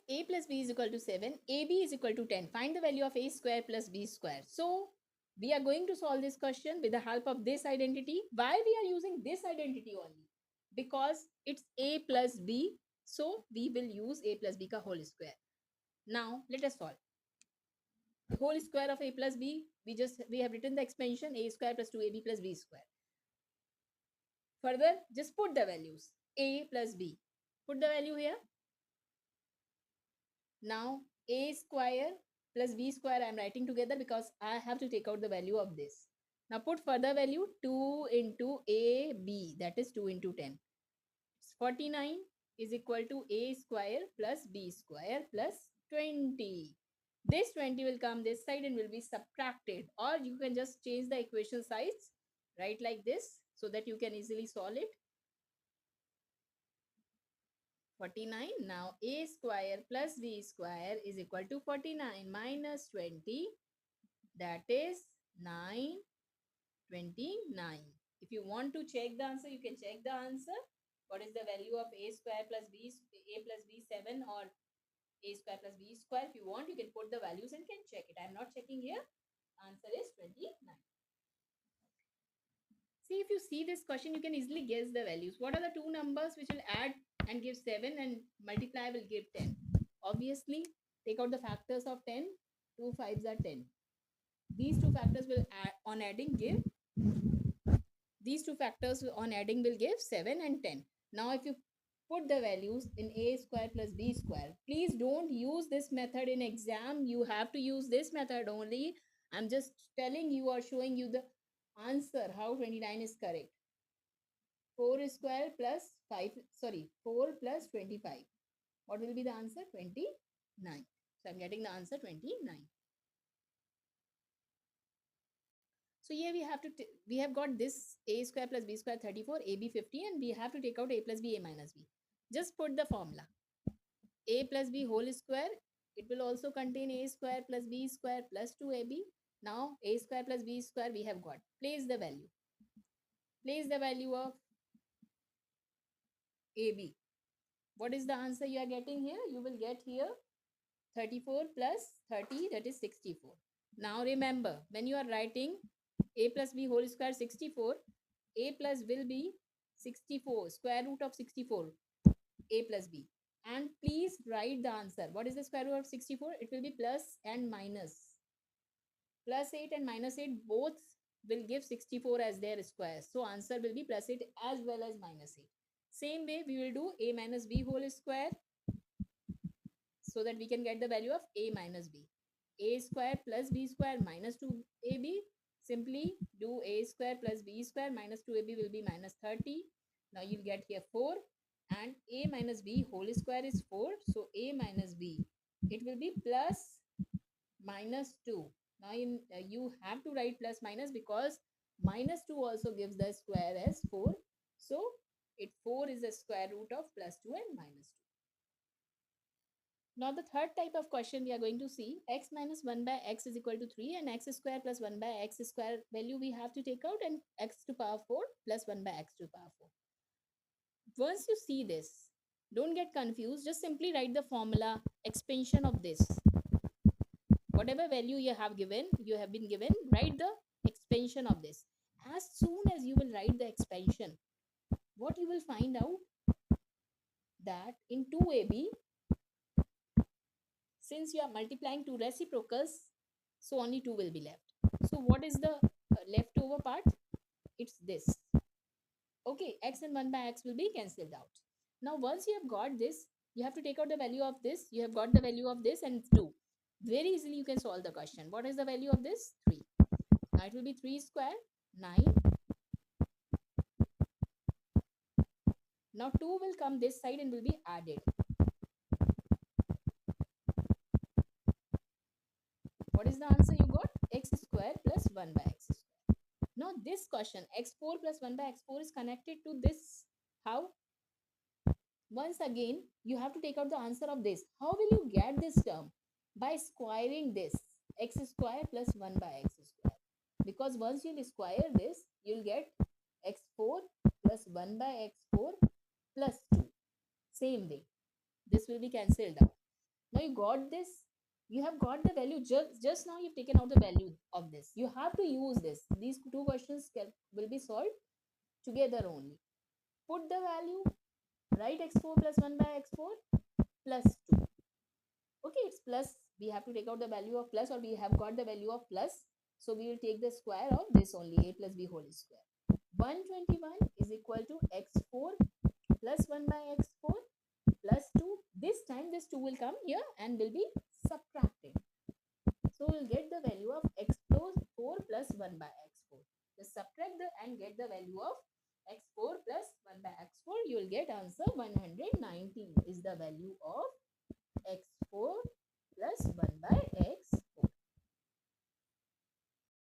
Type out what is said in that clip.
a plus b is equal to 7, ab is equal to 10. Find the value of a square plus b square. So we are going to solve this question with the help of this identity. Why we are using this identity only? Because it's a plus b, so we will use a plus b ka whole square. Now let us solve. The whole square of a plus b, we have written the expansion a square plus 2ab plus b square. Further, just put the values a plus b. Put the value here. Now a square plus b square I am writing together because I have to take out the value of this. Now put further value 2 into ab, that is 2 into 10. 49 is equal to a square plus b square plus 20. This 20 will come this side and will be subtracted, or you can just change the equation size, write like this so that you can easily solve it. 49. Now a square plus b square is equal to 49 minus 20, that is 929. If you want to check the answer, you can check the answer. What is the value of a square plus b, a plus b 7 or a square plus b square? If you want, you can put the values and can check it. I am not checking here. Answer is 29. See, if you see this question, you can easily guess the values. What are the two numbers which will add and give 7 and multiply will give 10? Obviously, take out the factors of 10. 2 5s are 10. These two factors will add on adding give. These two factors on adding will give 7 and 10. Now, if you put the values in a square plus b square, please don't use this method in exam. You have to use this method only. I'm just telling you or showing you the answer how 29 is correct. 4 square plus 5, sorry, 4 plus 25. What will be the answer? 29. So I'm getting the answer 29. So here we have got this a square plus b square 34, ab 50, and we have to take out a plus b, a minus b. Just put the formula. A plus b whole square, it will also contain a square plus b square plus 2ab. Now a square plus b square we have got. Place the value. Place the value of ab. What is the answer you are getting here? You will get here 34 plus 30, that is 64. Now remember, when you are writing a plus b whole square 64, a plus will be 64, square root of 64, a plus b. And please write the answer. What is the square root of 64? It will be plus and minus. Plus 8 and minus 8 both will give 64 as their square. So answer will be plus 8 as well as minus 8. Same way we will do a minus b whole square so that we can get the value of a minus b. A square plus b square minus 2ab. Simply do a square plus b square minus 2ab will be minus 30. Now you'll get here 4, and a minus b whole square is 4. So a minus b, it will be plus minus 2. Now you have to write plus minus because minus 2 also gives the square as 4. So 4 is the square root of plus 2 and minus 2. Now the third type of question we are going to see, x minus 1 by x is equal to 3, and x square plus 1 by x square value we have to take out, and x to power 4 plus 1 by x to power 4. Once you see this, don't get confused. Just simply write the formula expansion of this. Whatever value you have been given, write the expansion of this. As soon as you will write the expansion, what you will find out that in 2ab, since you are multiplying two reciprocals, so only 2 will be left. So what is the leftover part? It's this. Okay, x and 1 by x will be cancelled out. Now once you have got this, you have to take out the value of this. You have got the value of this and 2. Very easily you can solve the question. What is the value of this? 3. Now it will be 3 square 9. Now 2 will come this side and will be added. What is the answer you got? X square plus 1 by x square. Now this question, x4 plus 1 by x4 is connected to this. How? Once again, you have to take out the answer of this. How will you get this term? By squaring this. X square plus 1 by x square. Because once you will square this, you will get x4 plus 1 by x4 plus 2. Same way. This will be cancelled out. Now you got this. You have got the value. Just now you've taken out the value of this. You have to use this. These two questions will be solved together only. Put the value. Write x4 plus 1 by x4 plus 2. Okay, it's plus. We have to take out the value of plus, or we have got the value of plus. So we will take the square of this only, a plus b whole square. 121 is equal to x4 plus 1 by x4 plus 2. This time this 2 will come here and will be subtracted. So we'll get the value of x4 plus 1 by x4. Just subtract the and get the value of x4 plus 1 by x4. You will get answer 119 is the value of x4 plus 1 by